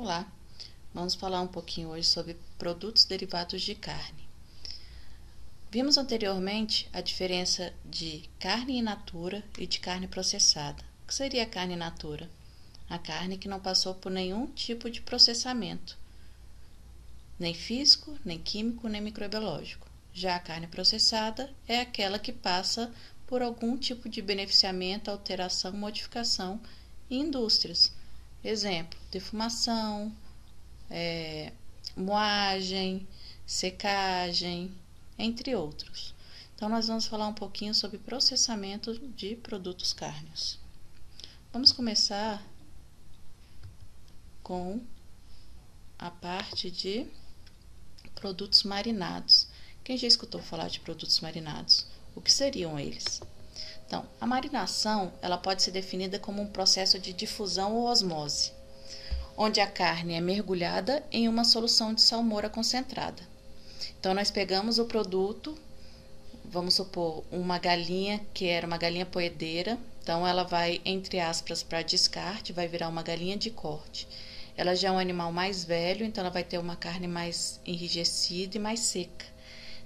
Olá, vamos falar um pouquinho hoje sobre produtos derivados de carne. Vimos anteriormente a diferença de carne in natura e de carne processada. O que seria a carne in natura? A carne que não passou por nenhum tipo de processamento, nem físico, nem químico, nem microbiológico. Já a carne processada é aquela que passa por algum tipo de beneficiamento, alteração, modificação em indústrias. Exemplo, defumação, moagem, secagem, entre outros. Então, nós vamos falar um pouquinho sobre processamento de produtos cárneos. Vamos começar com a parte de produtos marinados. Quem já escutou falar de produtos marinados? O que seriam eles? Então, a marinação, ela pode ser definida como um processo de difusão ou osmose, onde a carne é mergulhada em uma solução de salmoura concentrada. Então, nós pegamos o produto, vamos supor, uma galinha que era uma galinha poedeira, então ela vai, entre aspas, para descarte, vai virar uma galinha de corte. Ela já é um animal mais velho, então ela vai ter uma carne mais enrijecida e mais seca.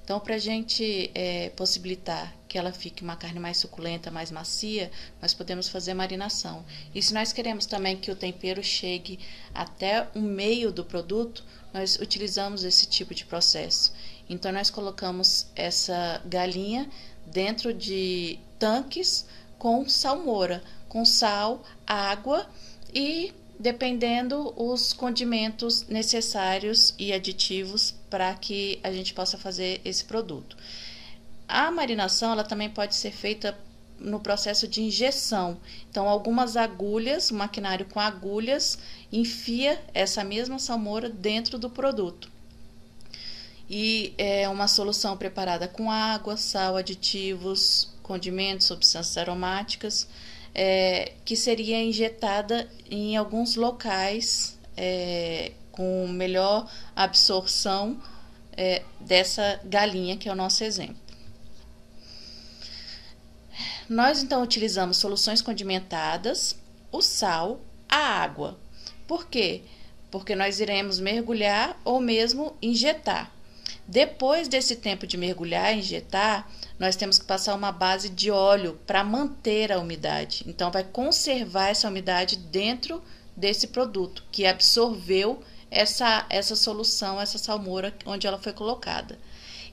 Então, para a gente possibilitar que ela fique uma carne mais suculenta, mais macia, nós podemos fazer marinação. E se nós queremos também que o tempero chegue até o meio do produto, nós utilizamos esse tipo de processo. Então, nós colocamos essa galinha dentro de tanques com salmoura, com sal, água e, dependendo, os condimentos necessários e aditivos para que a gente possa fazer esse produto. A marinação, ela também pode ser feita no processo de injeção. Então, algumas agulhas, o maquinário com agulhas, enfia essa mesma salmoura dentro do produto. E é uma solução preparada com água, sal, aditivos, condimentos, substâncias aromáticas, que seria injetada em alguns locais com melhor absorção dessa galinha, que é o nosso exemplo. Nós então utilizamos soluções condimentadas, o sal, a água. Por quê? Porque nós iremos mergulhar ou mesmo injetar. Depois desse tempo de mergulhar e injetar, nós temos que passar uma base de óleo para manter a umidade. Então, vai conservar essa umidade dentro desse produto, que absorveu essa solução, essa salmoura onde ela foi colocada.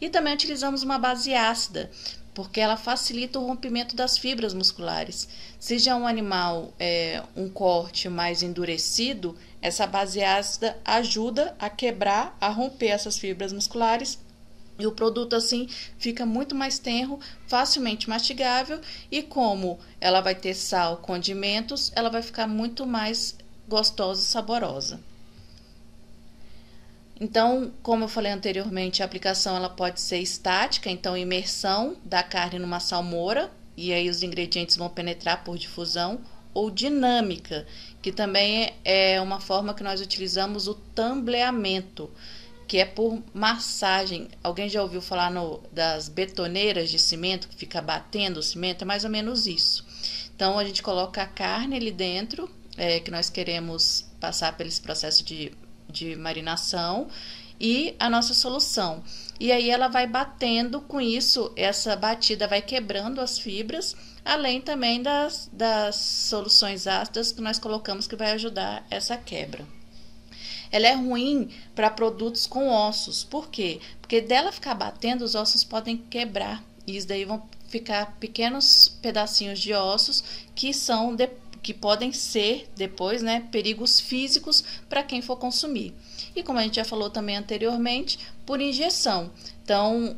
E também utilizamos uma base ácida, porque ela facilita o rompimento das fibras musculares. Se já um animal um corte mais endurecido, essa base ácida ajuda a quebrar, a romper essas fibras musculares, e o produto assim fica muito mais tenro, facilmente mastigável, e como ela vai ter sal, condimentos, ela vai ficar muito mais gostosa e saborosa. Então, como eu falei anteriormente, a aplicação ela pode ser estática, então imersão da carne numa salmoura, e aí os ingredientes vão penetrar por difusão, ou dinâmica, que também é uma forma que nós utilizamos o tambleamento, que é por massagem. Alguém já ouviu falar das betoneiras de cimento, que fica batendo o cimento? É mais ou menos isso. Então, a gente coloca a carne ali dentro, que nós queremos passar por esse processo de marinação, e a nossa solução. E aí ela vai batendo, com isso, essa batida vai quebrando as fibras, além também das soluções ácidas que nós colocamos, que vai ajudar essa quebra. Ela é ruim para produtos com ossos. Por quê? Porque dela ficar batendo, os ossos podem quebrar. E isso daí vão ficar pequenos pedacinhos de ossos que podem ser depois, perigos físicos para quem for consumir. E como a gente já falou também anteriormente, por injeção. Então,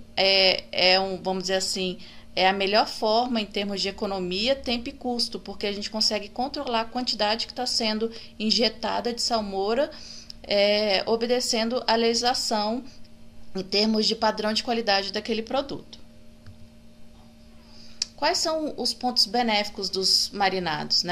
vamos dizer assim, é a melhor forma em termos de economia, tempo e custo, porque a gente consegue controlar a quantidade que está sendo injetada de salmoura, obedecendo a legislação em termos de padrão de qualidade daquele produto. Quais são os pontos benéficos dos marinados,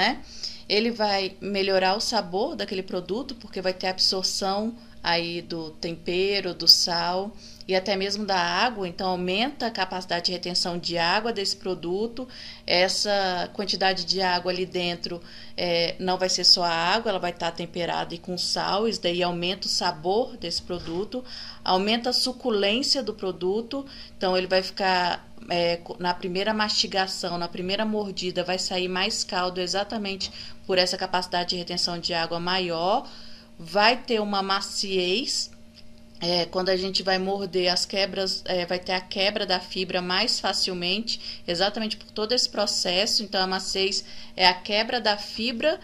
Ele vai melhorar o sabor daquele produto, porque vai ter absorção aí do tempero, do sal e até mesmo da água, então aumenta a capacidade de retenção de água desse produto. Essa quantidade de água ali dentro não vai ser só a água, ela vai estar temperada e com sal, isso daí aumenta o sabor desse produto, aumenta a suculência do produto, então ele vai ficar na primeira mastigação, na primeira mordida, vai sair mais caldo exatamente por essa capacidade de retenção de água maior. Vai ter uma maciez, quando a gente vai morder as quebras, vai ter a quebra da fibra mais facilmente, exatamente por todo esse processo. Então a maciez é a quebra da fibra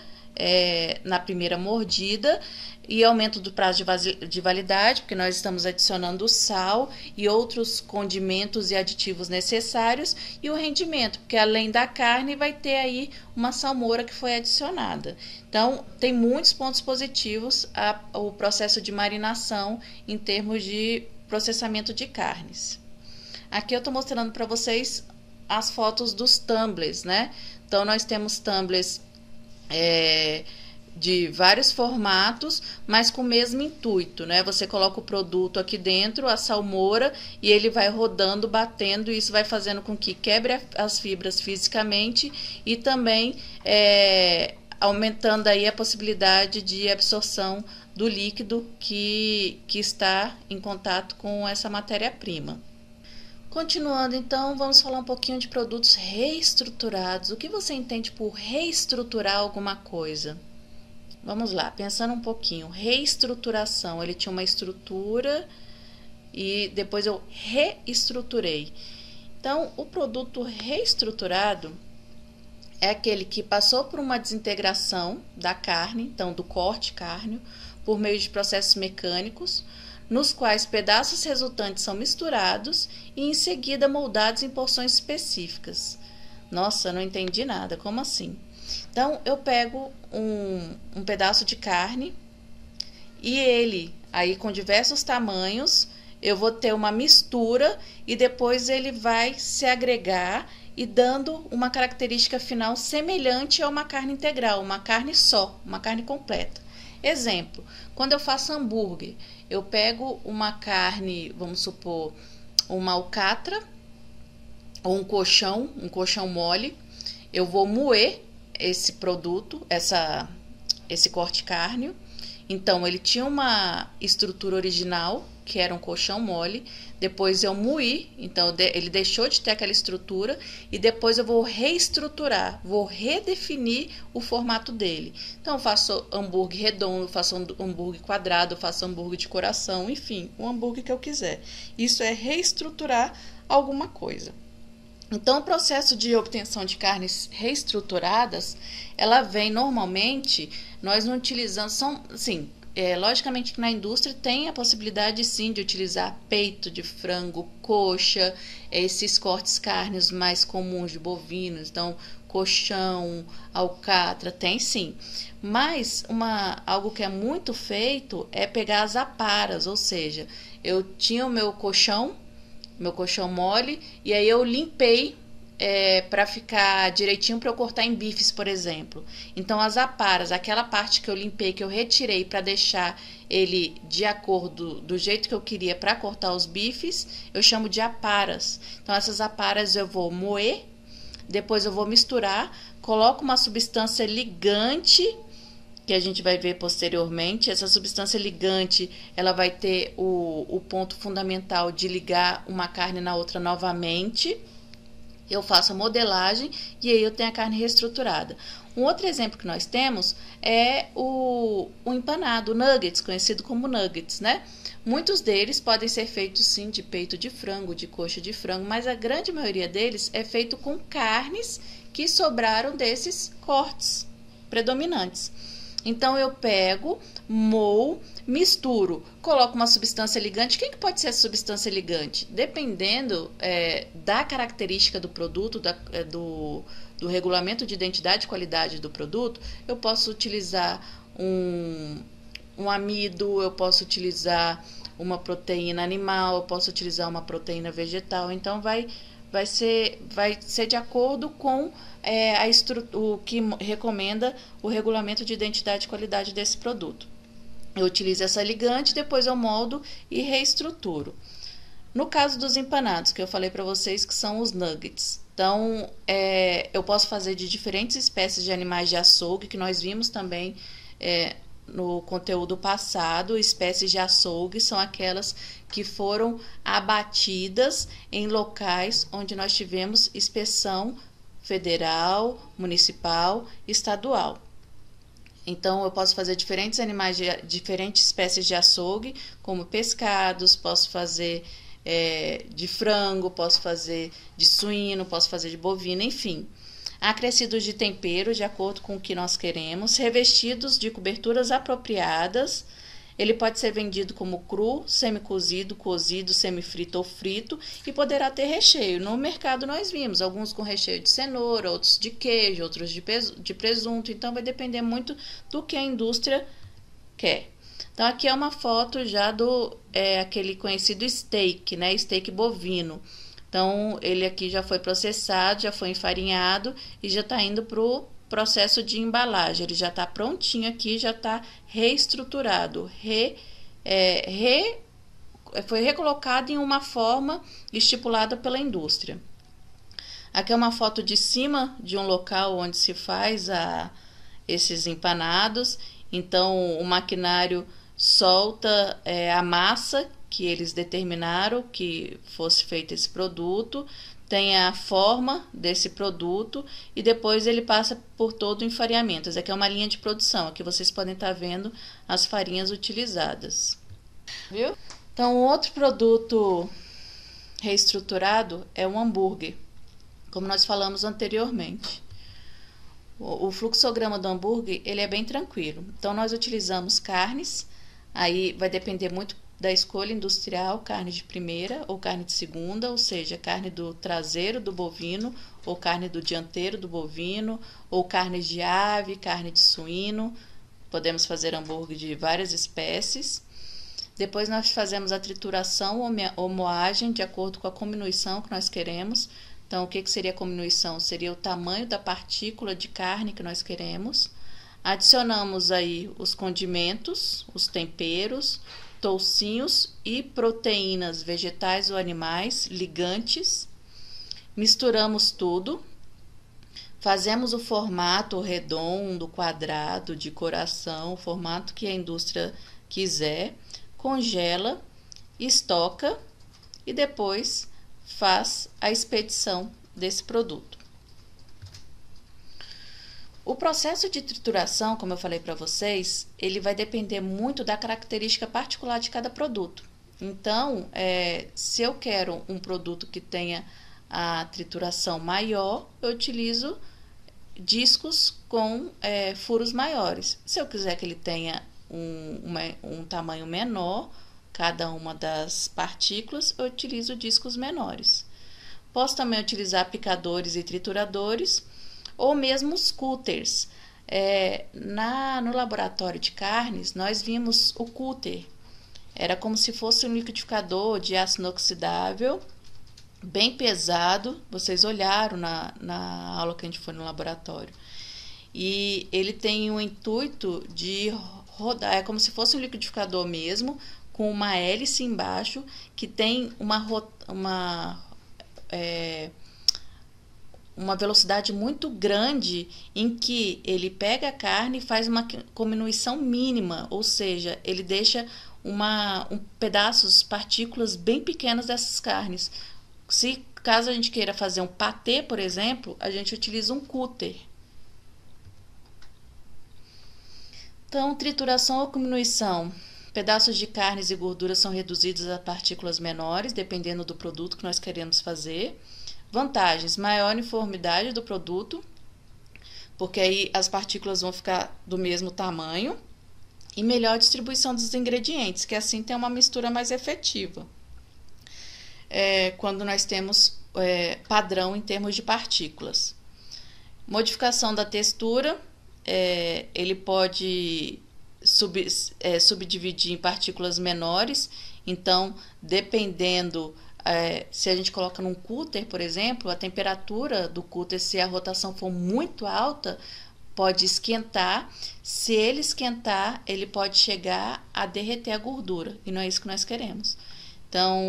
na primeira mordida, e aumento do prazo de validade, porque nós estamos adicionando sal e outros condimentos e aditivos necessários, e o rendimento, porque além da carne vai ter aí uma salmoura que foi adicionada. Então, tem muitos pontos positivos o processo de marinação em termos de processamento de carnes. Aqui eu estou mostrando para vocês as fotos dos tumblers, né? Então, nós temos tumblers de vários formatos, mas com o mesmo intuito, né? Você coloca o produto aqui dentro, a salmoura, e ele vai rodando, batendo, e isso vai fazendo com que quebre as fibras fisicamente e também aumentando aí a possibilidade de absorção do líquido que está em contato com essa matéria-prima. Continuando, então, vamos falar um pouquinho de produtos reestruturados. O que você entende por reestruturar alguma coisa? Vamos lá, pensando um pouquinho. Reestruturação, ele tinha uma estrutura e depois eu reestruturei. Então, o produto reestruturado é aquele que passou por uma desintegração da carne, então do corte cárneo, por meio de processos mecânicos, nos quais pedaços resultantes são misturados e em seguida moldados em porções específicas. Nossa, não entendi nada, como assim? Então, eu pego um pedaço de carne e ele, aí com diversos tamanhos, eu vou ter uma mistura e depois ele vai se agregar e dando uma característica final semelhante a uma carne integral, uma carne só, uma carne completa. Exemplo, quando eu faço hambúrguer, eu pego uma carne, vamos supor, uma alcatra ou um colchão mole, eu vou moer esse produto, esse corte cárneo. Então, ele tinha uma estrutura original, que era um colchão mole, depois eu moí, então ele deixou de ter aquela estrutura, e depois eu vou reestruturar, vou redefinir o formato dele. Então, eu faço hambúrguer redondo, faço hambúrguer quadrado, faço hambúrguer de coração, enfim, o hambúrguer que eu quiser. Isso é reestruturar alguma coisa. Então, o processo de obtenção de carnes reestruturadas, ela vem normalmente, nós não utilizamos, assim, logicamente que na indústria tem a possibilidade sim de utilizar peito de frango, coxa, esses cortes carnes mais comuns de bovinos, então coxão, alcatra, tem sim. Mas algo que é muito feito é pegar as aparas, ou seja, eu tinha o meu colchão mole, e aí eu limpei para ficar direitinho para eu cortar em bifes, por exemplo. Então, as aparas, aquela parte que eu limpei, que eu retirei para deixar ele de acordo do jeito que eu queria para cortar os bifes, eu chamo de aparas. Então, essas aparas eu vou moer, depois eu vou misturar, coloco uma substância ligante, que a gente vai ver posteriormente. Essa substância ligante, ela vai ter o ponto fundamental de ligar uma carne na outra novamente. Eu faço a modelagem e aí eu tenho a carne reestruturada. Um outro exemplo que nós temos é o empanado, o nuggets, conhecido como nuggets, né? Muitos deles podem ser feitos sim de peito de frango, de coxa de frango, mas a grande maioria deles é feito com carnes que sobraram desses cortes predominantes. Então, eu pego, moo, misturo, coloco uma substância ligante. Quem que pode ser essa substância ligante? Dependendo da característica do produto, do regulamento de identidade e qualidade do produto, eu posso utilizar um amido, eu posso utilizar uma proteína animal, eu posso utilizar uma proteína vegetal. Então, vai vai ser de acordo com o que recomenda o regulamento de identidade e qualidade desse produto. Eu utilizo essa ligante, depois eu moldo e reestruturo. No caso dos empanados, que eu falei para vocês que são os nuggets. Então, eu posso fazer de diferentes espécies de animais de açougue, que nós vimos também no conteúdo passado. Espécies de açougue são aquelas que foram abatidas em locais onde nós tivemos inspeção federal, municipal, estadual. Então, eu posso fazer diferentes animais, diferentes espécies de açougue, como pescados, posso fazer de frango, posso fazer de suíno, posso fazer de bovino, enfim. Acrescidos de tempero, de acordo com o que nós queremos, revestidos de coberturas apropriadas. Ele pode ser vendido como cru, semi-cozido, cozido, semifrito ou frito e poderá ter recheio. No mercado nós vimos alguns com recheio de cenoura, outros de queijo, outros de presunto. Então vai depender muito do que a indústria quer. Então aqui é uma foto já do aquele conhecido steak, né? Steak bovino. Então ele aqui já foi processado, já foi enfarinhado e já está indo para o processo de embalagem. Ele já está prontinho aqui, já está reestruturado, foi recolocado em uma forma estipulada pela indústria. Aqui é uma foto de cima de um local onde se faz esses empanados. Então o maquinário solta a massa que eles determinaram que fosse feito esse produto, tem a forma desse produto e depois ele passa por todo o enfarinhamento. Essa aqui é uma linha de produção, aqui vocês podem estar vendo as farinhas utilizadas. Viu? Então, outro produto reestruturado é o hambúrguer, como nós falamos anteriormente. O fluxograma do hambúrguer, ele é bem tranquilo. Então, nós utilizamos carnes, aí vai depender muito da escolha industrial, carne de primeira ou carne de segunda, ou seja, carne do traseiro do bovino ou carne do dianteiro do bovino, ou carne de ave, carne de suíno. Podemos fazer hambúrguer de várias espécies. Depois nós fazemos a trituração ou moagem de acordo com a comminuição que nós queremos. Então, o que seria a comminuição? Seria o tamanho da partícula de carne que nós queremos. Adicionamos aí os condimentos, os temperos, toucinhos e proteínas vegetais ou animais, ligantes. Misturamos tudo. Fazemos o formato redondo, quadrado, de coração, o formato que a indústria quiser. Congela, estoca e depois faz a expedição desse produto. O processo de trituração, como eu falei para vocês, ele vai depender muito da característica particular de cada produto. Então, se eu quero um produto que tenha a trituração maior, eu utilizo discos com furos maiores. Se eu quiser que ele tenha um tamanho menor, cada uma das partículas, eu utilizo discos menores. Posso também utilizar picadores e trituradores, ou mesmo os cutters. No laboratório de carnes, nós vimos o cutter. Era como se fosse um liquidificador de aço inoxidável, bem pesado. Vocês olharam na aula que a gente foi no laboratório. E ele tem o intuito de rodar, é como se fosse um liquidificador mesmo, com uma hélice embaixo, que tem uma velocidade muito grande, em que ele pega a carne e faz uma comminuição mínima, ou seja, ele deixa pedaços, partículas bem pequenas dessas carnes. Caso a gente queira fazer um patê, por exemplo, a gente utiliza um cutter. Então, trituração ou comminuição. Pedaços de carnes e gorduras são reduzidos a partículas menores, dependendo do produto que nós queremos fazer. Vantagens: maior uniformidade do produto, porque aí as partículas vão ficar do mesmo tamanho, e melhor distribuição dos ingredientes, que assim tem uma mistura mais efetiva. Quando nós temos padrão em termos de partículas. Modificação da textura, ele pode subdividir em partículas menores, então, dependendo se a gente coloca num cooler, por exemplo, a temperatura do cooler, se a rotação for muito alta, pode esquentar. Se ele esquentar, ele pode chegar a derreter a gordura, e não é isso que nós queremos. Então,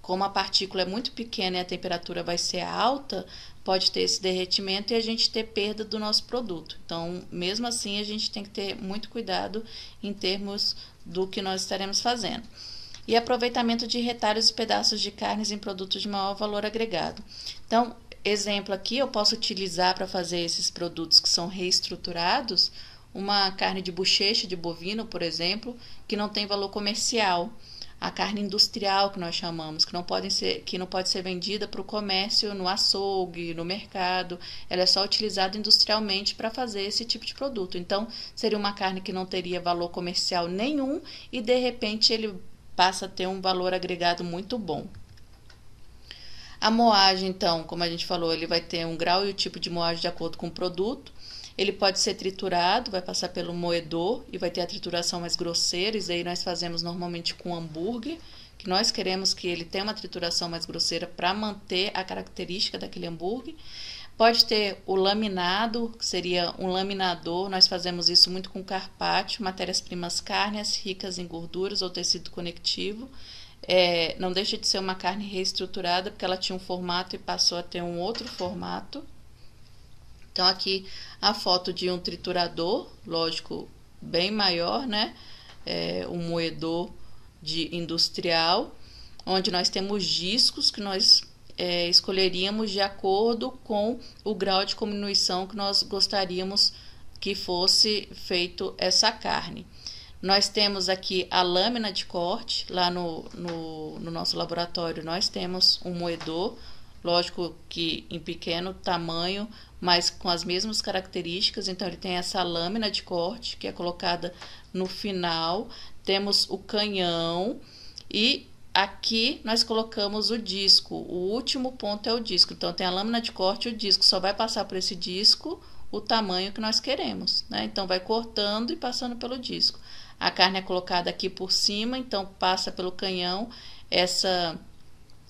como a partícula é muito pequena e a temperatura vai ser alta, pode ter esse derretimento e a gente ter perda do nosso produto. Então, mesmo assim, a gente tem que ter muito cuidado em termos do que nós estaremos fazendo. E aproveitamento de retalhos e pedaços de carnes em produtos de maior valor agregado. Então, exemplo aqui, eu posso utilizar para fazer esses produtos que são reestruturados, uma carne de bochecha de bovino, por exemplo, que não tem valor comercial. A carne industrial, que nós chamamos, que não pode ser vendida para o comércio no açougue, no mercado, ela é só utilizada industrialmente para fazer esse tipo de produto. Então, seria uma carne que não teria valor comercial nenhum e, de repente, ele passa a ter um valor agregado muito bom. A moagem, então, como a gente falou, ele vai ter um grau e o tipo de moagem de acordo com o produto. Ele pode ser triturado, vai passar pelo moedor e vai ter a trituração mais grosseira. Isso aí nós fazemos normalmente com hambúrguer, que nós queremos que ele tenha uma trituração mais grosseira para manter a característica daquele hambúrguer. Pode ter o laminado, que seria um laminador. Nós fazemos isso muito com carpaccio, matérias-primas cárneas, ricas em gorduras ou tecido conectivo. Não deixa de ser uma carne reestruturada, porque ela tinha um formato e passou a ter um outro formato. Então, aqui a foto de um triturador, lógico, bem maior, né? Um moedor industrial, onde nós temos discos que nós escolheríamos de acordo com o grau de diminuição que nós gostaríamos que fosse feito essa carne. Nós temos aqui a lâmina de corte, lá no nosso laboratório nós temos um moedor, lógico que em pequeno tamanho, mas com as mesmas características. Então, ele tem essa lâmina de corte que é colocada no final. Temos o canhão e aqui nós colocamos o disco. O último ponto é o disco. Então, tem a lâmina de corte e o disco. Só vai passar por esse disco o tamanho que nós queremos, né? Então, vai cortando e passando pelo disco. A carne é colocada aqui por cima, então passa pelo canhão. Essa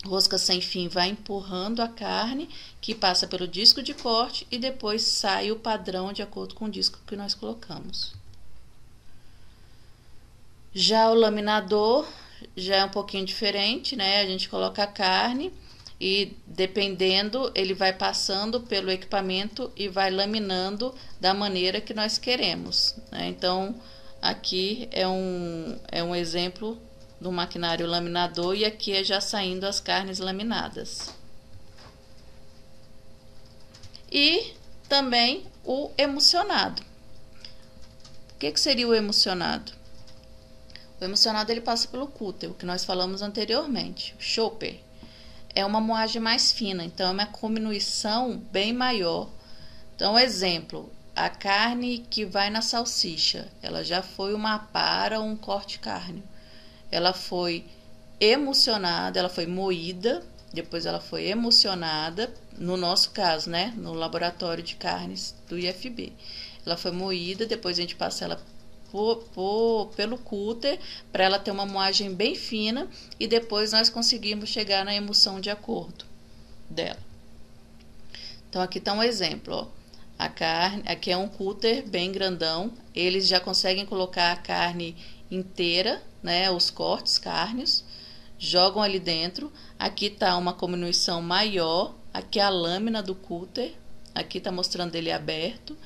rosca sem fim vai empurrando a carne, que passa pelo disco de corte e depois sai o padrão de acordo com o disco que nós colocamos. Já o laminador já é um pouquinho diferente, né? A gente coloca a carne e, dependendo, ele vai passando pelo equipamento e vai laminando da maneira que nós queremos, né? Então, aqui é um exemplo do maquinário laminador e aqui é já saindo as carnes laminadas. E também o emulsionado. O que seria o emulsionado? O emulsionado ele passa pelo cúter, o que nós falamos anteriormente. O chopper é uma moagem mais fina, então é uma diminuição bem maior. Então, exemplo, a carne que vai na salsicha, ela já foi uma para ou um corte carne. Ela foi emulsionada, ela foi moída, depois ela foi emulsionada, no nosso caso, né, no laboratório de carnes do IFB. Ela foi moída, depois a gente passa ela pelo cúter para ela ter uma moagem bem fina e depois nós conseguimos chegar na emulsão de acordo dela. Então, aqui está um exemplo, ó. A carne, aqui é um cúter bem grandão, eles já conseguem colocar a carne inteira, né, os cortes cárneos, jogam ali dentro. Aqui está uma diminuição maior, aqui é a lâmina do cúter, aqui está mostrando ele aberto,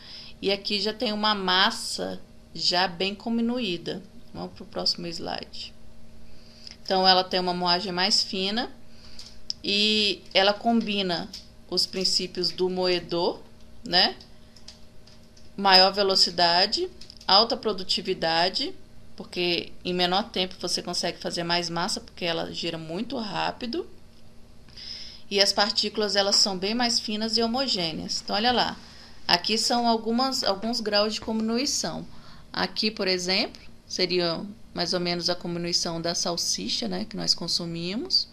e aqui já tem uma massa já bem diminuída. Vamos para o próximo slide. Então, ela tem uma moagem mais fina e ela combina os princípios do moedor, né? Maior velocidade, alta produtividade, porque em menor tempo você consegue fazer mais massa, porque ela gira muito rápido. E as partículas, elas são bem mais finas e homogêneas. Então, olha lá. Aqui são alguns graus de diminuição. Aqui, por exemplo, seria mais ou menos a diminuição da salsicha, né, que nós consumimos.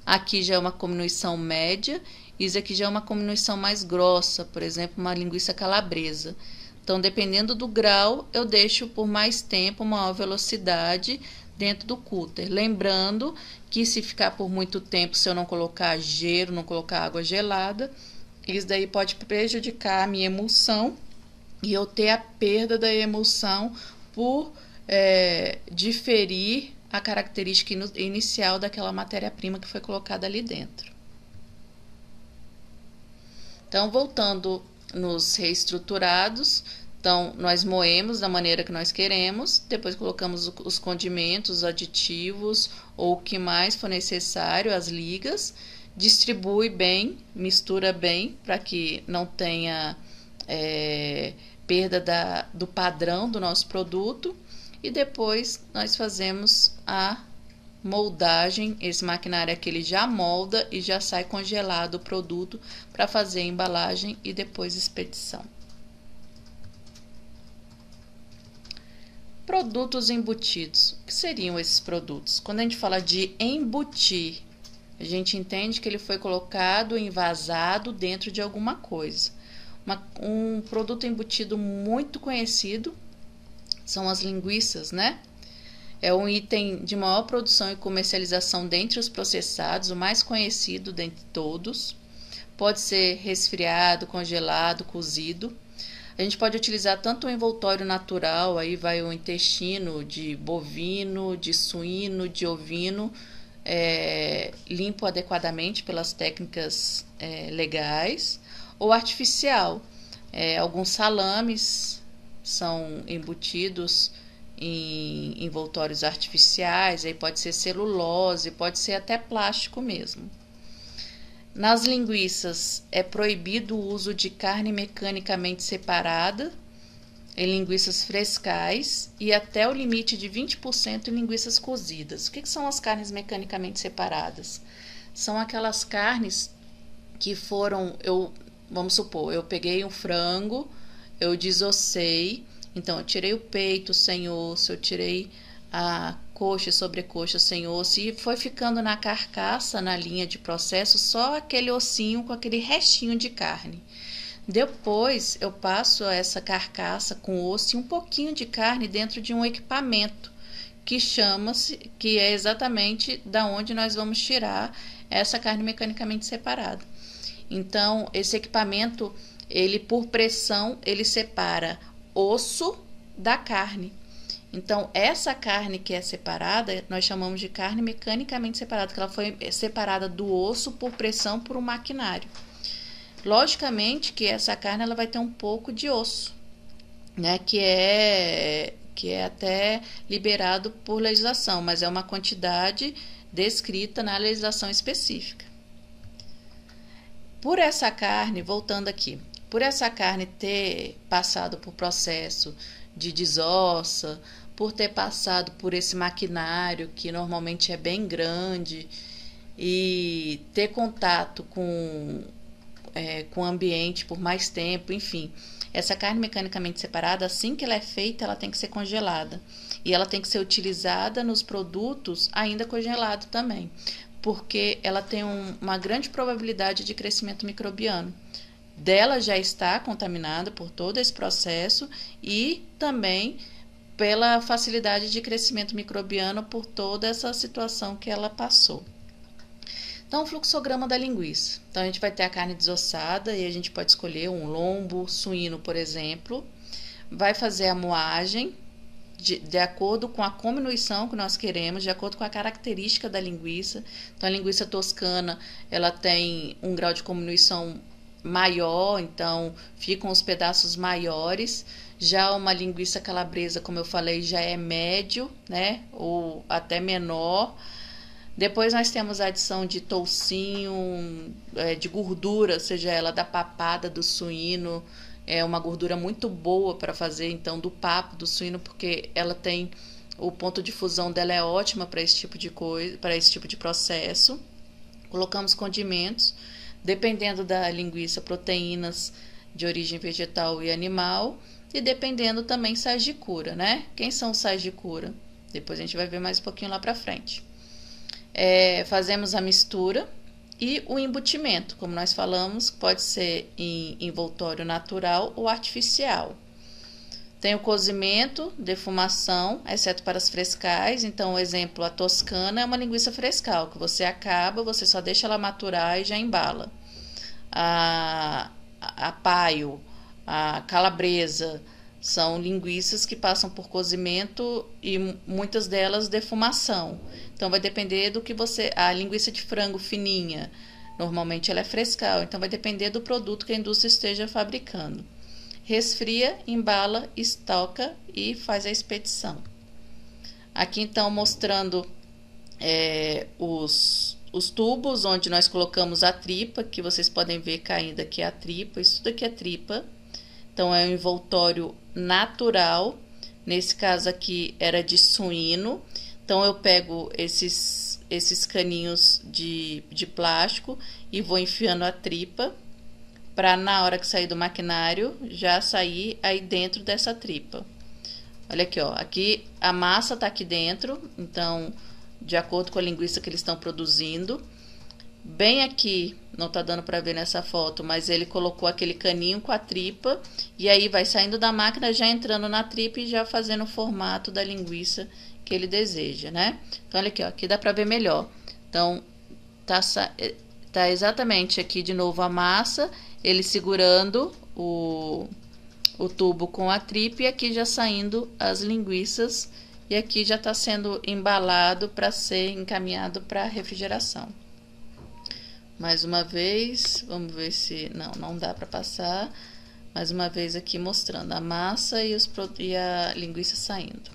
Aqui já é uma diminuição média. Isso aqui já é uma diminuição mais grossa, por exemplo, uma linguiça calabresa. Então, dependendo do grau, eu deixo por mais tempo, maior velocidade, dentro do cooler. Lembrando que se ficar por muito tempo, se eu não colocar gelo, não colocar água gelada, isso daí pode prejudicar a minha emulsão e eu ter a perda da emulsão por diferir a característica inicial daquela matéria-prima que foi colocada ali dentro. Então, voltando nos reestruturados, então nós moemos da maneira que nós queremos, depois colocamos os condimentos, os aditivos ou o que mais for necessário, as ligas, distribui bem, mistura bem para que não tenha perda do padrão do nosso produto, e depois nós fazemos a moldagem. Esse maquinário aqui ele já molda e já sai congelado o produto para fazer a embalagem e depois expedição. Produtos embutidos. O que seriam esses produtos? Quando a gente fala de embutir, a gente entende que ele foi colocado, envasado dentro de alguma coisa. Um produto embutido muito conhecido são as linguiças, né? É um item de maior produção e comercialização dentre os processados, o mais conhecido dentre todos. Pode ser resfriado, congelado, cozido. A gente pode utilizar tanto o envoltório natural, aí vai o intestino de bovino, de suíno, de ovino, limpo adequadamente pelas técnicas legais, ou artificial. Alguns salames são embutidos em envoltórios artificiais, aí pode ser celulose, pode ser até plástico mesmo. Nas linguiças é proibido o uso de carne mecanicamente separada em linguiças frescais e até o limite de 20% em linguiças cozidas. O que são as carnes mecanicamente separadas? São aquelas carnes que foram, vamos supor, eu peguei um frango, eu desossei, então eu tirei o peito sem osso, eu tirei a coxa e sobrecoxa sem osso e foi ficando na carcaça, na linha de processo, só aquele ossinho com aquele restinho de carne. Depois eu passo essa carcaça com osso e um pouquinho de carne dentro de um equipamento que é exatamente da onde nós vamos tirar essa carne mecanicamente separada. Então, esse equipamento, ele por pressão, ele separa osso da carne. Então, essa carne que é separada, nós chamamos de carne mecanicamente separada, que ela foi separada do osso por pressão por um maquinário. Logicamente que essa carne ela vai ter um pouco de osso, né, que é até liberado por legislação, mas é uma quantidade descrita na legislação específica. Por essa carne, voltando aqui, por essa carne ter passado por processo de desossa, por ter passado por esse maquinário que normalmente é bem grande e ter contato com o ambiente por mais tempo, enfim, essa carne mecanicamente separada, assim que ela é feita, ela tem que ser congelada e ela tem que ser utilizada nos produtos ainda congelado também, porque ela tem uma grande probabilidade de crescimento microbiano. Dela já está contaminada por todo esse processo e também pela facilidade de crescimento microbiano por toda essa situação que ela passou. Então, o fluxograma da linguiça. Então, a gente vai ter a carne desossada e a gente pode escolher um lombo suíno, por exemplo. Vai fazer a moagem de acordo com a comminuição que nós queremos, de acordo com a característica da linguiça. Então, a linguiça toscana, ela tem um grau de comminuição maior, então ficam os pedaços maiores. Já uma linguiça calabresa, como eu falei, já é médio, né, ou até menor. Depois nós temos a adição de toucinho, de gordura, seja ela da papada do suíno, é uma gordura muito boa para fazer então do papo do suíno, porque ela tem o ponto de fusão dela é ótima para esse tipo de coisa, para esse tipo de processo. Colocamos condimentos, dependendo da linguiça, proteínas de origem vegetal e animal, e dependendo também sais de cura, né? Quem são os sais de cura? Depois a gente vai ver mais um pouquinho lá para frente. Fazemos a mistura e o embutimento, como nós falamos, pode ser em envoltório natural ou artificial. Tem o cozimento, defumação, exceto para as frescais. Então, exemplo, a toscana é uma linguiça frescal, que você acaba, você só deixa ela maturar e já embala. A paio, a calabresa, são linguiças que passam por cozimento e muitas delas defumação. Então, vai depender do que você... A linguiça de frango fininha, normalmente ela é frescal, então vai depender do produto que a indústria esteja fabricando. Resfria, embala, estoca e faz a expedição. Aqui então mostrando os tubos onde nós colocamos a tripa, que vocês podem ver caindo aqui a tripa, isso daqui é tripa. Então é um envoltório natural, nesse caso aqui era de suíno. Então eu pego esses caninhos de plástico e vou enfiando a tripa, para na hora que sair do maquinário, já sair aí dentro dessa tripa. Olha aqui, ó, aqui a massa tá aqui dentro, então, de acordo com a linguiça que eles estão produzindo. Bem aqui, não tá dando para ver nessa foto, mas ele colocou aquele caninho com a tripa, e aí vai saindo da máquina, já entrando na tripa e já fazendo o formato da linguiça que ele deseja, né? Então, olha aqui, ó, aqui dá para ver melhor. Então, tá exatamente aqui de novo a massa, ele segurando o tubo com a tripa e aqui já saindo as linguiças e aqui já está sendo embalado para ser encaminhado para refrigeração. Mais uma vez, vamos ver se... não dá para passar. Mais uma vez aqui mostrando a massa e a linguiça saindo.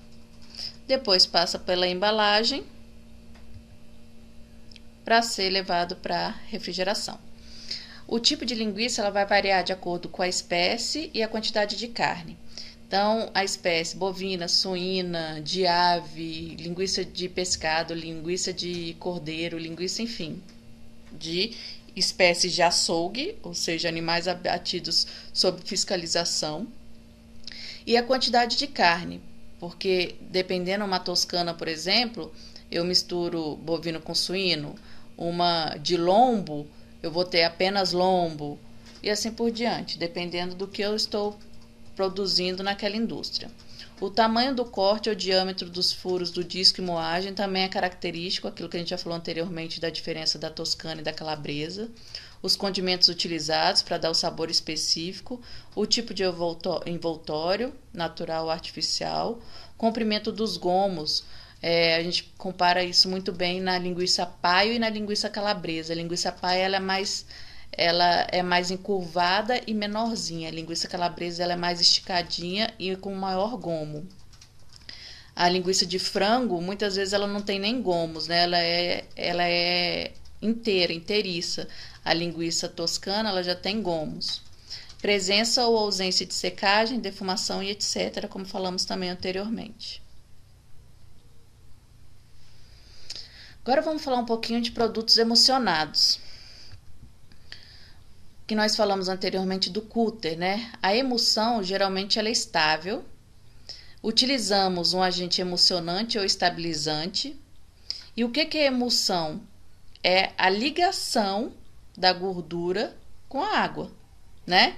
Depois passa pela embalagem para ser levado para refrigeração. O tipo de linguiça ela vai variar de acordo com a espécie e a quantidade de carne. Então, a espécie bovina, suína, de ave, linguiça de pescado, linguiça de cordeiro, linguiça, enfim, de espécies de açougue, ou seja, animais abatidos sob fiscalização. E a quantidade de carne, porque dependendo uma toscana, por exemplo, eu misturo bovino com suíno, uma de lombo, eu vou ter apenas lombo, e assim por diante, dependendo do que eu estou produzindo naquela indústria. O tamanho do corte ou diâmetro dos furos do disco e moagem também é característico, aquilo que a gente já falou anteriormente da diferença da toscana e da calabresa. Os condimentos utilizados para dar o sabor específico, o tipo de envoltório, natural ou artificial, comprimento dos gomos. A gente compara isso muito bem na linguiça paio e na linguiça calabresa. A linguiça paio ela é mais encurvada e menorzinha. A linguiça calabresa ela é mais esticadinha e com maior gomo. A linguiça de frango, muitas vezes ela não tem nem gomos, né? Ela é inteiriça. A linguiça toscana ela já tem gomos. Presença ou ausência de secagem, defumação e etc., como falamos também anteriormente. Agora vamos falar um pouquinho de produtos emulsionados. Que nós falamos anteriormente do cúter, né? A emulsão geralmente ela é estável. Utilizamos um agente emulsionante ou estabilizante. E o que é emulsão? É a ligação da gordura com a água, né?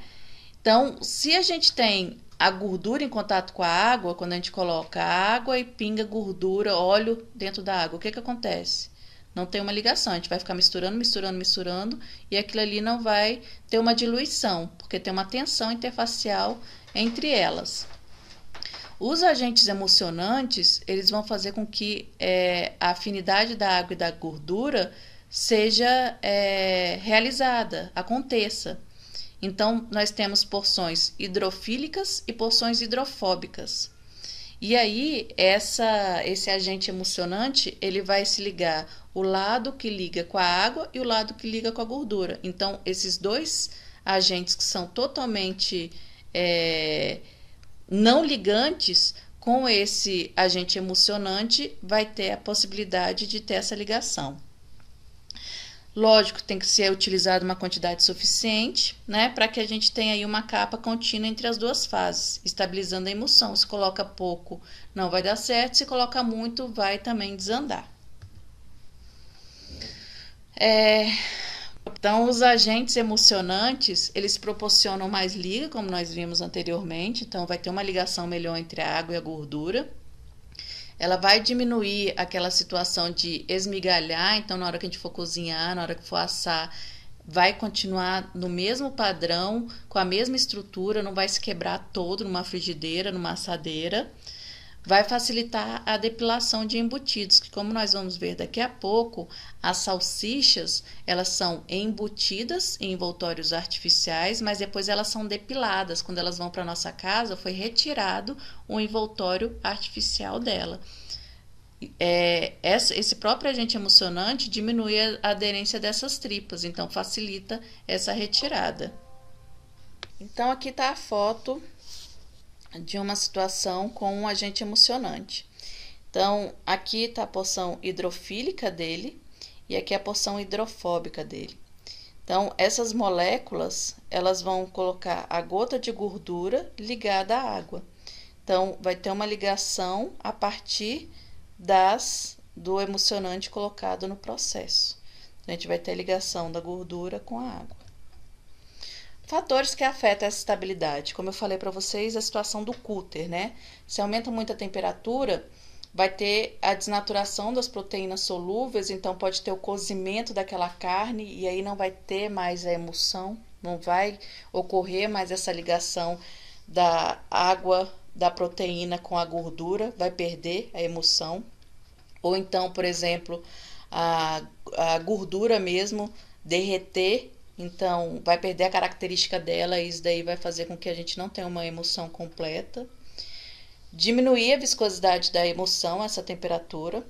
Então, se a gente tem a gordura em contato com a água, quando a gente coloca água e pinga gordura, óleo dentro da água, o que acontece? Não tem uma ligação, a gente vai ficar misturando e aquilo ali não vai ter uma diluição, porque tem uma tensão interfacial entre elas. Os agentes emulsionantes, eles vão fazer com que a afinidade da água e da gordura seja realizada, aconteça. Então, nós temos porções hidrofílicas e porções hidrofóbicas. E aí, esse agente emulsionante, ele vai se ligar o lado que liga com a água e o lado que liga com a gordura. Então, esses dois agentes que são totalmente não ligantes, com esse agente emulsionante, vai ter a possibilidade de ter essa ligação. Lógico, tem que ser utilizada uma quantidade suficiente, né, para que a gente tenha aí uma capa contínua entre as duas fases, estabilizando a emulsão. Se coloca pouco, não vai dar certo, se coloca muito, vai também desandar. Então, os agentes emocionantes, eles proporcionam mais liga, como nós vimos anteriormente. Então, vai ter uma ligação melhor entre a água e a gordura. Ela vai diminuir aquela situação de esmigalhar. Então, na hora que a gente for cozinhar, na hora que for assar, vai continuar no mesmo padrão, com a mesma estrutura, não vai se quebrar todo numa frigideira, numa assadeira. Vai facilitar a depilação de embutidos, que como nós vamos ver daqui a pouco, as salsichas, elas são embutidas em envoltórios artificiais, mas depois elas são depiladas. Quando elas vão para nossa casa, foi retirado o envoltório artificial dela. Esse próprio agente emulsionante diminui a aderência dessas tripas, então facilita essa retirada. Então aqui está a foto de uma situação com um agente emulsionante. Então, aqui está a porção hidrofílica dele e aqui a porção hidrofóbica dele. Então, essas moléculas, elas vão colocar a gota de gordura ligada à água. Então, vai ter uma ligação a partir do emulsionante colocado no processo. A gente vai ter a ligação da gordura com a água. Fatores que afetam essa estabilidade. Como eu falei para vocês, a situação do cooter, né? Se aumenta muito a temperatura, vai ter a desnaturação das proteínas solúveis, então pode ter o cozimento daquela carne e aí não vai ter mais a emulsão, não vai ocorrer mais essa ligação da água da proteína com a gordura, vai perder a emulsão. Ou então, por exemplo, a gordura mesmo derreter. Então, vai perder a característica dela e isso daí vai fazer com que a gente não tenha uma emulsão completa. Diminuir a viscosidade da emulsão, essa temperatura.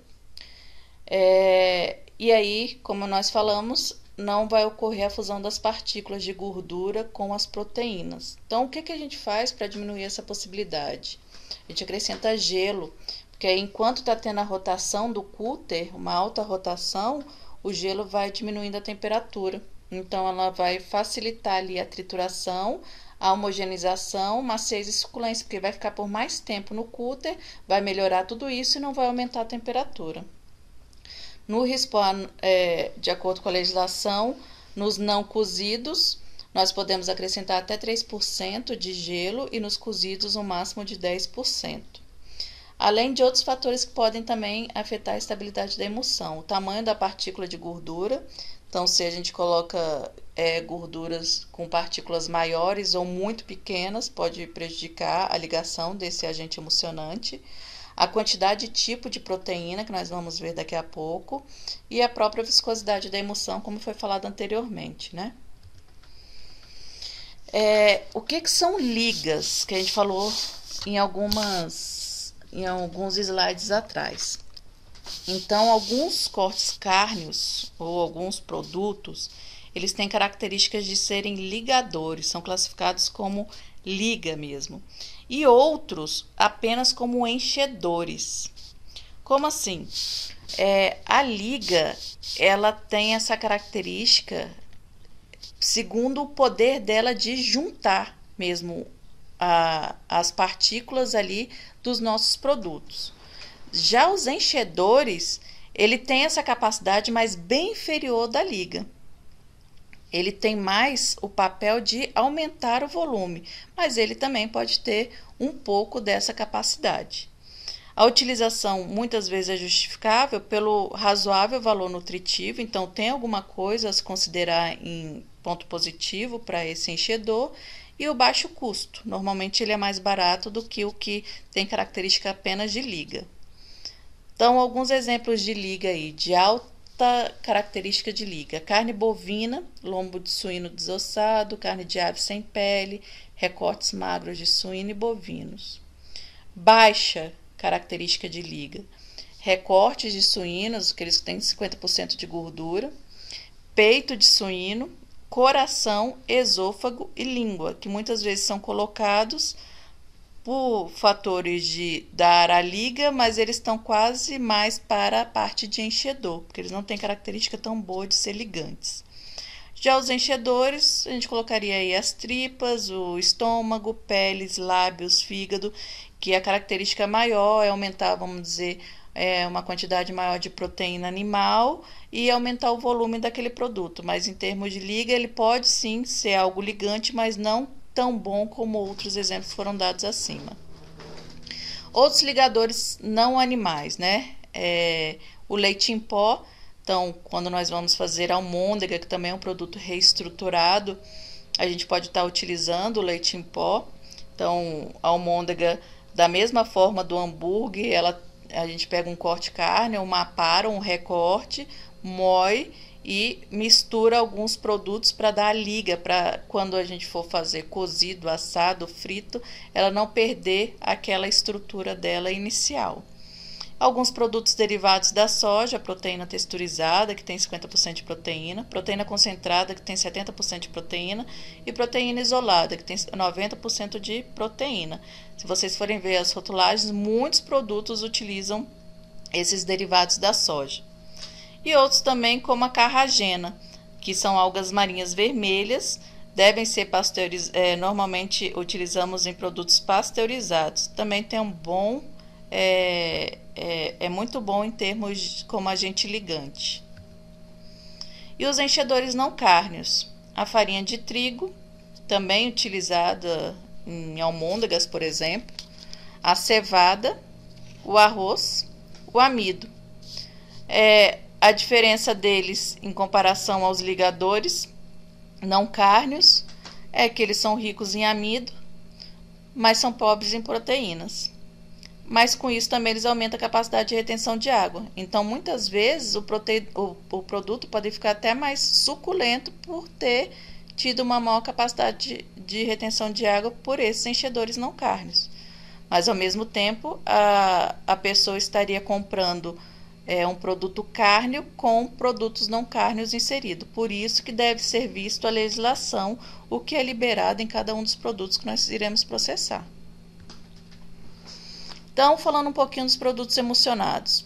E aí, como nós falamos, não vai ocorrer a fusão das partículas de gordura com as proteínas. Então, o que a gente faz para diminuir essa possibilidade? A gente acrescenta gelo, porque aí, enquanto está tendo a rotação do cooter, uma alta rotação, o gelo vai diminuindo a temperatura. Então, ela vai facilitar ali a trituração, a homogeneização, maciez e suculência, porque vai ficar por mais tempo no cooter, vai melhorar tudo isso e não vai aumentar a temperatura. No rispar, de acordo com a legislação, nos não cozidos, nós podemos acrescentar até 3% de gelo e nos cozidos um máximo de 10%. Além de outros fatores que podem também afetar a estabilidade da emulsão. O tamanho da partícula de gordura. Então, se a gente coloca gorduras com partículas maiores ou muito pequenas, pode prejudicar a ligação desse agente emulsionante. A quantidade e tipo de proteína, que nós vamos ver daqui a pouco. E a própria viscosidade da emulsão, como foi falado anteriormente, né? O que são ligas, que a gente falou em alguns slides atrás. Então, alguns cortes cárneos ou alguns produtos, eles têm características de serem ligadores, são classificados como liga mesmo. E outros apenas como enchedores. Como assim? A liga, ela tem essa característica segundo o poder dela de juntar mesmo as partículas ali dos nossos produtos. Já os enchedores, ele tem essa capacidade, mas bem inferior da liga. Ele tem mais o papel de aumentar o volume, mas ele também pode ter um pouco dessa capacidade. A utilização muitas vezes é justificável pelo razoável valor nutritivo, então tem alguma coisa a se considerar em ponto positivo para esse enchedor, e o baixo custo. Normalmente ele é mais barato do que o que tem característica apenas de liga. Então, alguns exemplos de liga aí, de alta característica de liga: carne bovina, lombo de suíno desossado, carne de ave sem pele, recortes magros de suíno e bovinos. Baixa característica de liga: recortes de suínos, que eles têm 50% de gordura, peito de suíno, coração, esôfago e língua, que muitas vezes são colocados por fatores de dar a liga, mas eles estão quase mais para a parte de enchedor, porque eles não têm característica tão boa de ser ligantes. Já os enchedores, a gente colocaria aí as tripas, o estômago, peles, lábios, fígado, que a característica maior é aumentar, vamos dizer, uma quantidade maior de proteína animal e aumentar o volume daquele produto. Mas em termos de liga, ele pode sim ser algo ligante, mas não tão bom como outros exemplos foram dados acima. Outros ligadores não animais, né? O leite em pó. Então, quando nós vamos fazer almôndega, que também é um produto reestruturado, a gente pode estar utilizando o leite em pó. Então, a almôndega, da mesma forma do hambúrguer, a gente pega um corte de carne, uma para, um recorte, moe e mistura alguns produtos para dar a liga, para quando a gente for fazer cozido, assado, frito, ela não perder aquela estrutura dela inicial. Alguns produtos derivados da soja, proteína texturizada, que tem 50% de proteína, proteína concentrada, que tem 70% de proteína, e proteína isolada, que tem 90% de proteína. Se vocês forem ver as rotulagens, muitos produtos utilizam esses derivados da soja. E outros também, como a carragena, que são algas marinhas vermelhas, devem ser pasteurizadas, normalmente utilizamos em produtos pasteurizados. Também tem um bom... É muito bom em termos como agente ligante. E os enchedores não cárneos. A farinha de trigo, também utilizada em almôndegas, por exemplo. A cevada, o arroz, o amido. A diferença deles em comparação aos ligadores não cárneos é que eles são ricos em amido, mas são pobres em proteínas. Mas com isso também eles aumentam a capacidade de retenção de água. Então, muitas vezes, o produto pode ficar até mais suculento por ter tido uma maior capacidade de retenção de água por esses enchedores não cárneos. Mas, ao mesmo tempo, a pessoa estaria comprando um produto cárneo com produtos não cárneos inseridos. Por isso que deve ser visto a legislação, o que é liberado em cada um dos produtos que nós iremos processar. Então, falando um pouquinho dos produtos emulsionados.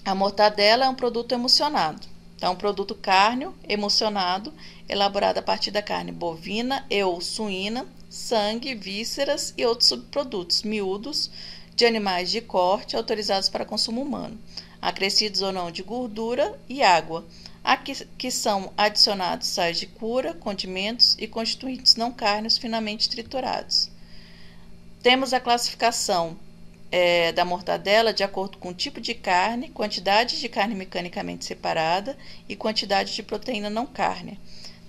A mortadela é um produto emulsionado. Então, é um produto cárneo emulsionado, elaborado a partir da carne bovina e ou suína, sangue, vísceras e outros subprodutos miúdos de animais de corte autorizados para consumo humano, acrescidos ou não de gordura e água, a que são adicionados sais de cura, condimentos e constituintes não cárneos finamente triturados. Temos a classificação da mortadela de acordo com o tipo de carne, quantidade de carne mecanicamente separada e quantidade de proteína não cárnea.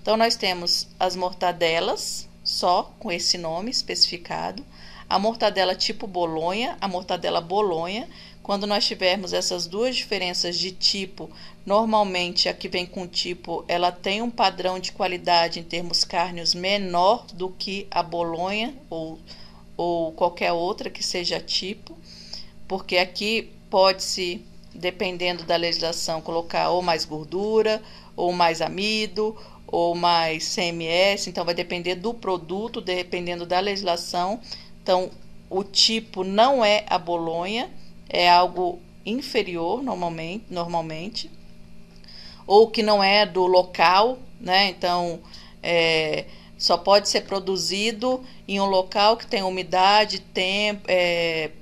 Então, nós temos as mortadelas, só com esse nome especificado, a mortadela tipo Bolonha, a mortadela Bolonha. Quando nós tivermos essas duas diferenças de tipo, normalmente a que vem com tipo, ela tem um padrão de qualidade em termos cárneos menor do que a Bolonha ou qualquer outra que seja tipo, porque aqui pode-se, dependendo da legislação, colocar ou mais gordura, ou mais amido, ou mais CMS, então vai depender do produto, dependendo da legislação. Então, o tipo não é a Bolonha, é algo inferior normalmente, ou que não é do local, né? Então, só pode ser produzido em um local que tem umidade,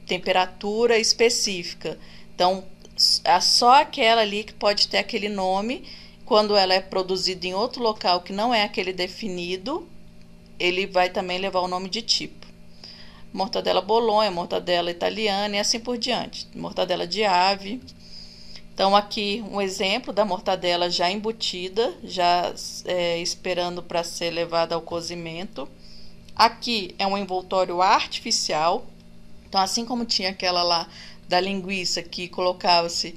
temperatura específica. Então, só aquela ali que pode ter aquele nome. Quando ela é produzida em outro local que não é aquele definido, ele vai também levar o nome de tipo. Mortadela Bolonha, mortadela italiana e assim por diante. Mortadela de ave. Então, aqui um exemplo da mortadela já embutida, já esperando para ser levada ao cozimento. Aqui é um envoltório artificial. Então, assim como tinha aquela lá da linguiça que colocava-se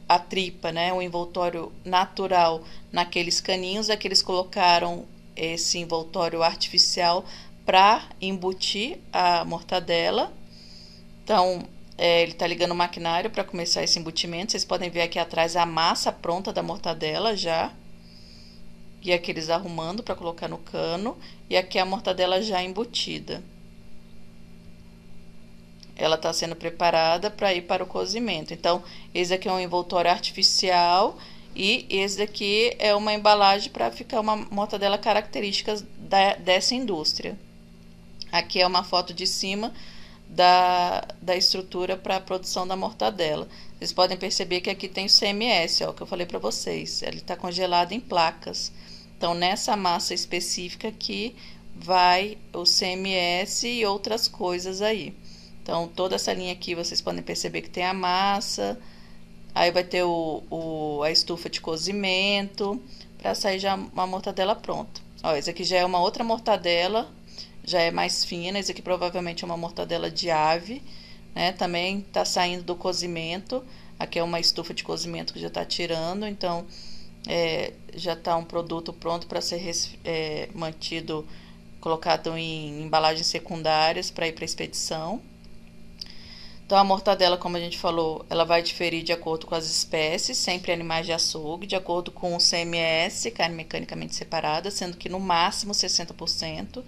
a tripa, né, o envoltório natural naqueles caninhos, é que eles colocaram esse envoltório artificial para embutir a mortadela. Então, ele está ligando o maquinário para começar esse embutimento. Vocês podem ver aqui atrás a massa pronta da mortadela já. E aqui eles arrumando para colocar no cano. E aqui a mortadela já embutida. Ela está sendo preparada para ir para o cozimento. Então, esse aqui é um envoltório artificial. E esse daqui é uma embalagem para ficar uma mortadela característica dessa indústria. Aqui é uma foto de cima da estrutura para a produção da mortadela. Vocês podem perceber que aqui tem o CMS, ó, que eu falei para vocês. Ele está congelado em placas. Então, nessa massa específica aqui, vai o CMS e outras coisas aí. Então, toda essa linha aqui, vocês podem perceber que tem a massa. Aí vai ter a estufa de cozimento, para sair já uma mortadela pronta. Ó, esse aqui já é uma outra mortadela, já é mais fina. Esse aqui provavelmente é uma mortadela de ave, né? Também tá saindo do cozimento. Aqui é uma estufa de cozimento que já tá tirando, então já tá um produto pronto para ser mantido, colocado em embalagens secundárias para ir para expedição. Então, a mortadela, como a gente falou, ela vai diferir de acordo com as espécies, sempre animais de açougue, de acordo com o CMS, carne mecanicamente separada, sendo que no máximo 60%.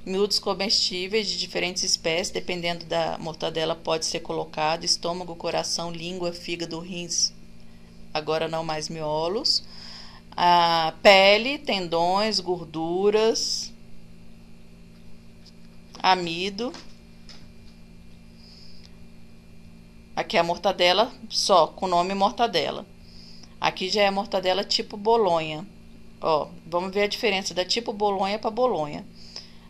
Miúdos comestíveis de diferentes espécies, dependendo da mortadela, pode ser colocado estômago, coração, língua, fígado, rins, agora não mais miolos. A pele, tendões, gorduras, amido. Aqui é a mortadela só, com o nome mortadela. Aqui já é a mortadela tipo bolonha. Ó, vamos ver a diferença da tipo bolonha para bolonha.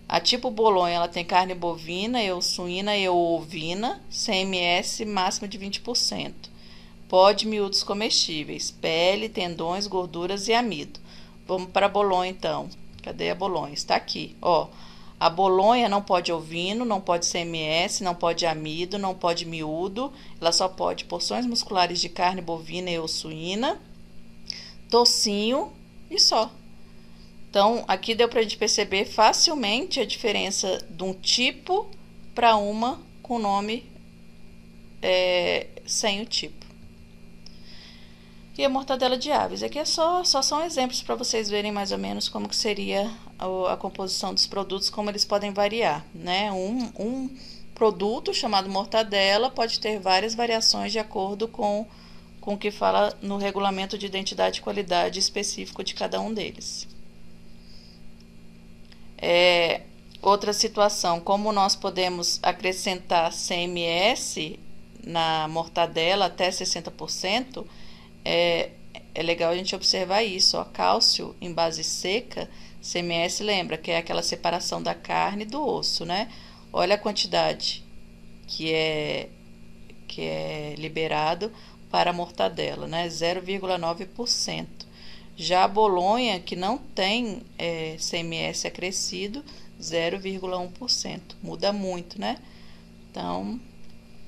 A tipo bolonha, ela tem carne bovina, suína e ovina, CMS máximo de 20%. Pó de miúdos comestíveis, pele, tendões, gorduras e amido. Vamos para a bolonha então. Cadê a bolonha? Está aqui, ó. A bolonha não pode ovino, não pode CMS, não pode amido, não pode miúdo. Ela só pode porções musculares de carne bovina e suína, tocinho e só. Então, aqui deu pra gente perceber facilmente a diferença de um tipo para uma com nome sem o tipo. E a mortadela de aves. Aqui só são exemplos para vocês verem mais ou menos como que seria a composição dos produtos, como eles podem variar, né? Um produto chamado mortadela pode ter várias variações de acordo com o que fala no regulamento de identidade e qualidade específico de cada um deles. Outra situação, como nós podemos acrescentar CMS na mortadela até 60%, é legal a gente observar isso, ó. Cálcio em base seca, CMS, lembra que é aquela separação da carne do osso, né? Olha a quantidade que é liberado para a mortadela, né? 0,9%. Já a bolonha, que não tem CMS acrescido, 0,1%. Muda muito, né? Então,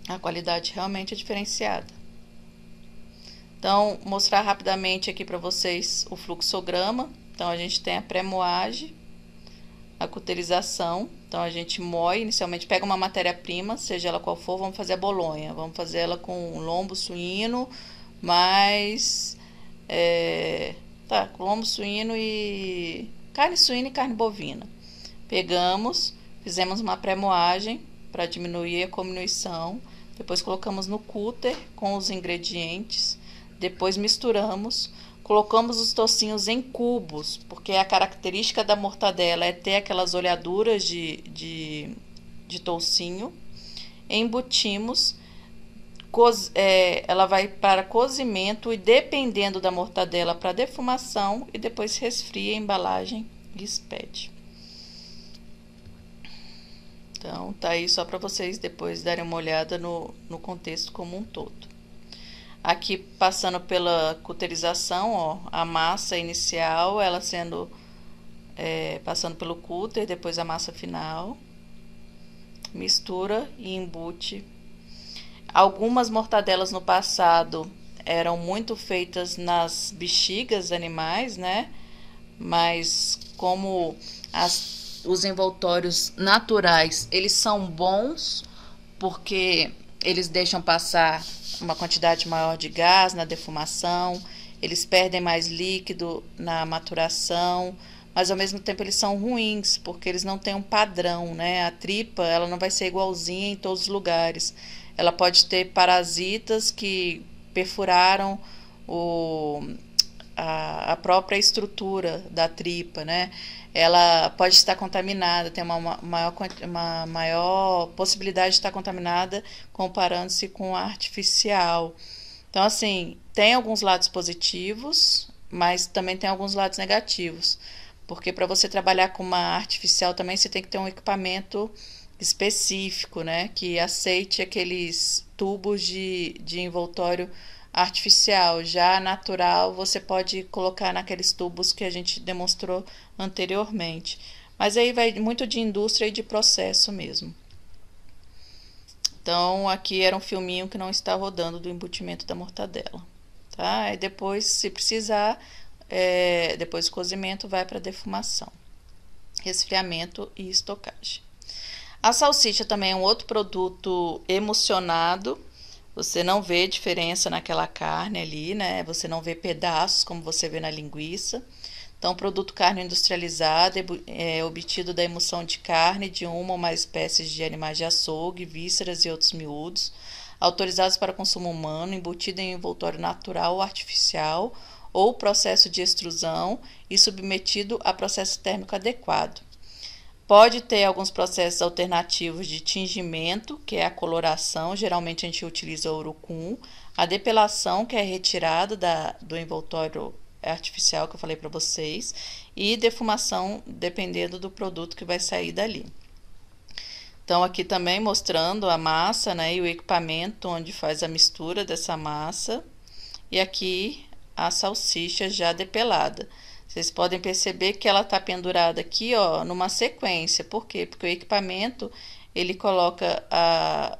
a qualidade realmente é diferenciada. Então, mostrar rapidamente aqui para vocês o fluxograma. Então, a gente tem a pré-moagem, a cauterização. Então, a gente moe, inicialmente pega uma matéria-prima, seja ela qual for, vamos fazer a bolonha. Vamos fazer ela com lombo suíno, mais... com lombo suíno e carne suína e carne bovina. Pegamos, fizemos uma pré-moagem para diminuir a cominuição. Depois colocamos no cooler com os ingredientes. Depois misturamos, colocamos os tocinhos em cubos, porque a característica da mortadela é ter aquelas olhaduras de toucinho. Embutimos, ela vai para cozimento e, dependendo da mortadela, para defumação, e depois resfria a embalagem e expede. Então, tá aí só para vocês depois darem uma olhada no contexto como um todo. Aqui, passando pela cauterização, ó, a massa inicial, ela sendo passando pelo cooler, depois a massa final, mistura e embute. Algumas mortadelas no passado eram muito feitas nas bexigas animais, né? Mas como os envoltórios naturais, eles são bons porque eles deixam passar uma quantidade maior de gás na defumação, eles perdem mais líquido na maturação, mas ao mesmo tempo eles são ruins, porque eles não têm um padrão, né? A tripa, ela não vai ser igualzinha em todos os lugares. Ela pode ter parasitas que perfuraram a própria estrutura da tripa, né? Ela pode estar contaminada, tem uma maior possibilidade de estar contaminada comparando-se com a artificial. Então, assim, tem alguns lados positivos, mas também tem alguns lados negativos. Porque para você trabalhar com uma artificial também você tem que ter um equipamento específico, né? Que aceite aqueles tubos de envoltório artificial. Já natural, você pode colocar naqueles tubos que a gente demonstrou anteriormente. Mas aí vai muito de indústria e de processo mesmo. Então, aqui era um filminho que não está rodando do embutimento da mortadela, tá? E depois, se precisar, depois do cozimento, vai para defumação, resfriamento e estocagem. A salsicha também é um outro produto emulsionado. Você não vê diferença naquela carne ali, né? Você não vê pedaços como você vê na linguiça. Então, produto carne industrializado é obtido da emulsão de carne de uma ou mais espécies de animais de açougue, vísceras e outros miúdos, autorizados para consumo humano, embutido em envoltório natural ou artificial, ou processo de extrusão e submetido a processo térmico adequado. Pode ter alguns processos alternativos de tingimento, que é a coloração, geralmente a gente utiliza urucum, a depilação, que é retirada do envoltório artificial que eu falei para vocês, e defumação, dependendo do produto que vai sair dali. Então, aqui também mostrando a massa, né, e o equipamento onde faz a mistura dessa massa, e aqui a salsicha já depelada. Vocês podem perceber que ela está pendurada aqui, ó, numa sequência. Por quê? Porque o equipamento, ele coloca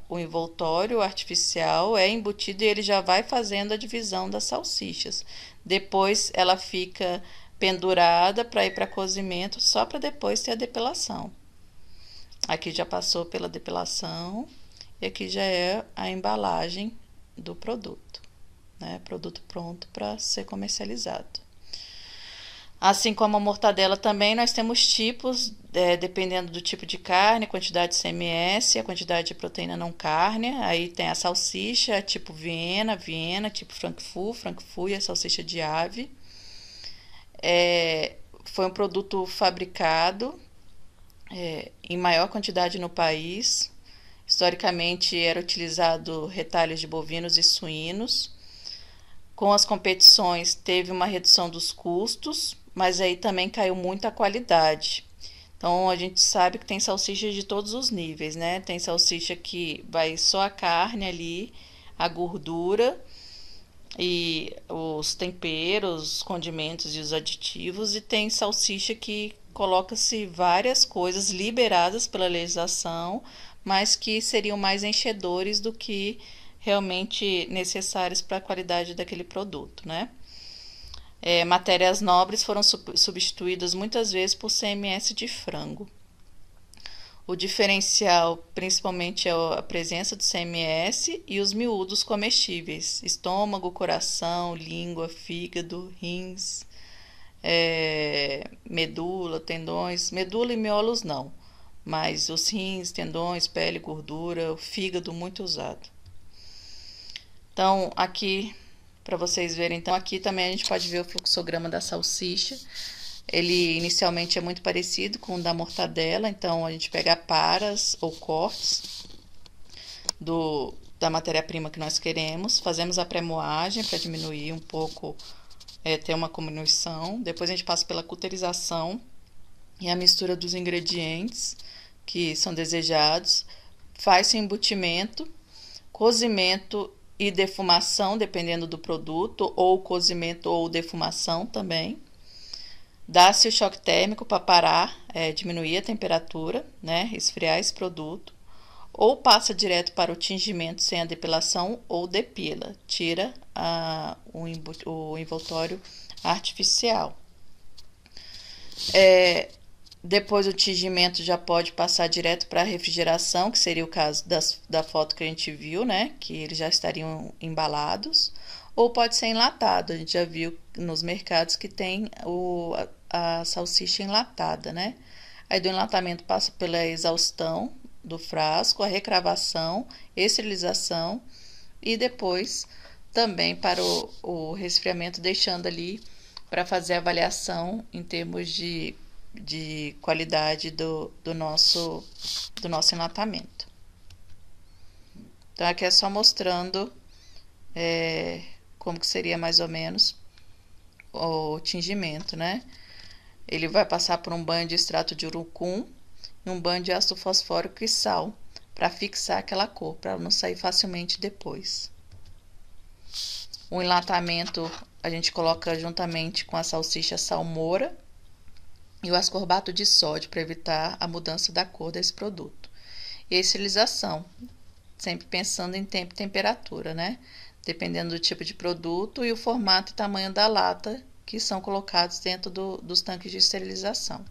o envoltório artificial, é embutido e ele já vai fazendo a divisão das salsichas. Depois ela fica pendurada para ir para cozimento, só para depois ter a depilação. Aqui já passou pela depilação e aqui já é a embalagem do produto, né? Produto pronto para ser comercializado. Assim como a mortadela também, nós temos tipos, dependendo do tipo de carne, quantidade de CMS, a quantidade de proteína não cárnea. Aí tem a salsicha, tipo Viena, tipo Frankfurt e a salsicha de ave. Foi um produto fabricado em maior quantidade no país. Historicamente, era utilizado retalhos de bovinos e suínos. Com as competições, teve uma redução dos custos, mas aí também caiu muito a qualidade. Então, a gente sabe que tem salsicha de todos os níveis, né? Tem salsicha que vai só a carne ali, a gordura e os temperos, os condimentos e os aditivos, e tem salsicha que coloca-se várias coisas liberadas pela legislação, mas que seriam mais enchedores do que realmente necessários para a qualidade daquele produto, né? Matérias nobres foram substituídas muitas vezes por CMS de frango. O diferencial principalmente é a presença do CMS e os miúdos comestíveis: estômago, coração, língua, fígado, rins, medula, tendões, medula e miolos não, mas os rins, tendões, pele, gordura, o fígado muito usado. Então, aqui, para vocês verem, então aqui também a gente pode ver o fluxograma da salsicha. Ele inicialmente é muito parecido com o da mortadela, então a gente pega paras ou cortes da matéria-prima que nós queremos, fazemos a pré-moagem para diminuir um pouco, ter uma diminuição. Depois a gente passa pela cauterização e a mistura dos ingredientes que são desejados, faz-se embutimento, cozimento e defumação, dependendo do produto, ou cozimento ou defumação também. Dá-se o choque térmico para parar, diminuir a temperatura, né, esfriar esse produto, ou passa direto para o tingimento sem a depilação, ou depila, tira o envoltório artificial. Depois do tingimento já pode passar direto para a refrigeração, que seria o caso da foto que a gente viu, né? Que eles já estariam embalados. Ou pode ser enlatado. A gente já viu nos mercados que tem a salsicha enlatada, né? Aí do enlatamento passa pela exaustão do frasco, a recravação, esterilização e depois também para o resfriamento, deixando ali para fazer a avaliação em termos de qualidade do nosso enlatamento. Então, aqui é só mostrando como que seria mais ou menos o tingimento, né? Ele vai passar por um banho de extrato de urucum e um banho de ácido fosfórico e sal para fixar aquela cor, para não sair facilmente depois. O enlatamento a gente coloca juntamente com a salsicha salmoura e o ascorbato de sódio para evitar a mudança da cor desse produto. E a esterilização, sempre pensando em tempo e temperatura, né? Dependendo do tipo de produto e o formato e tamanho da lata que são colocados dentro dos tanques de esterilização.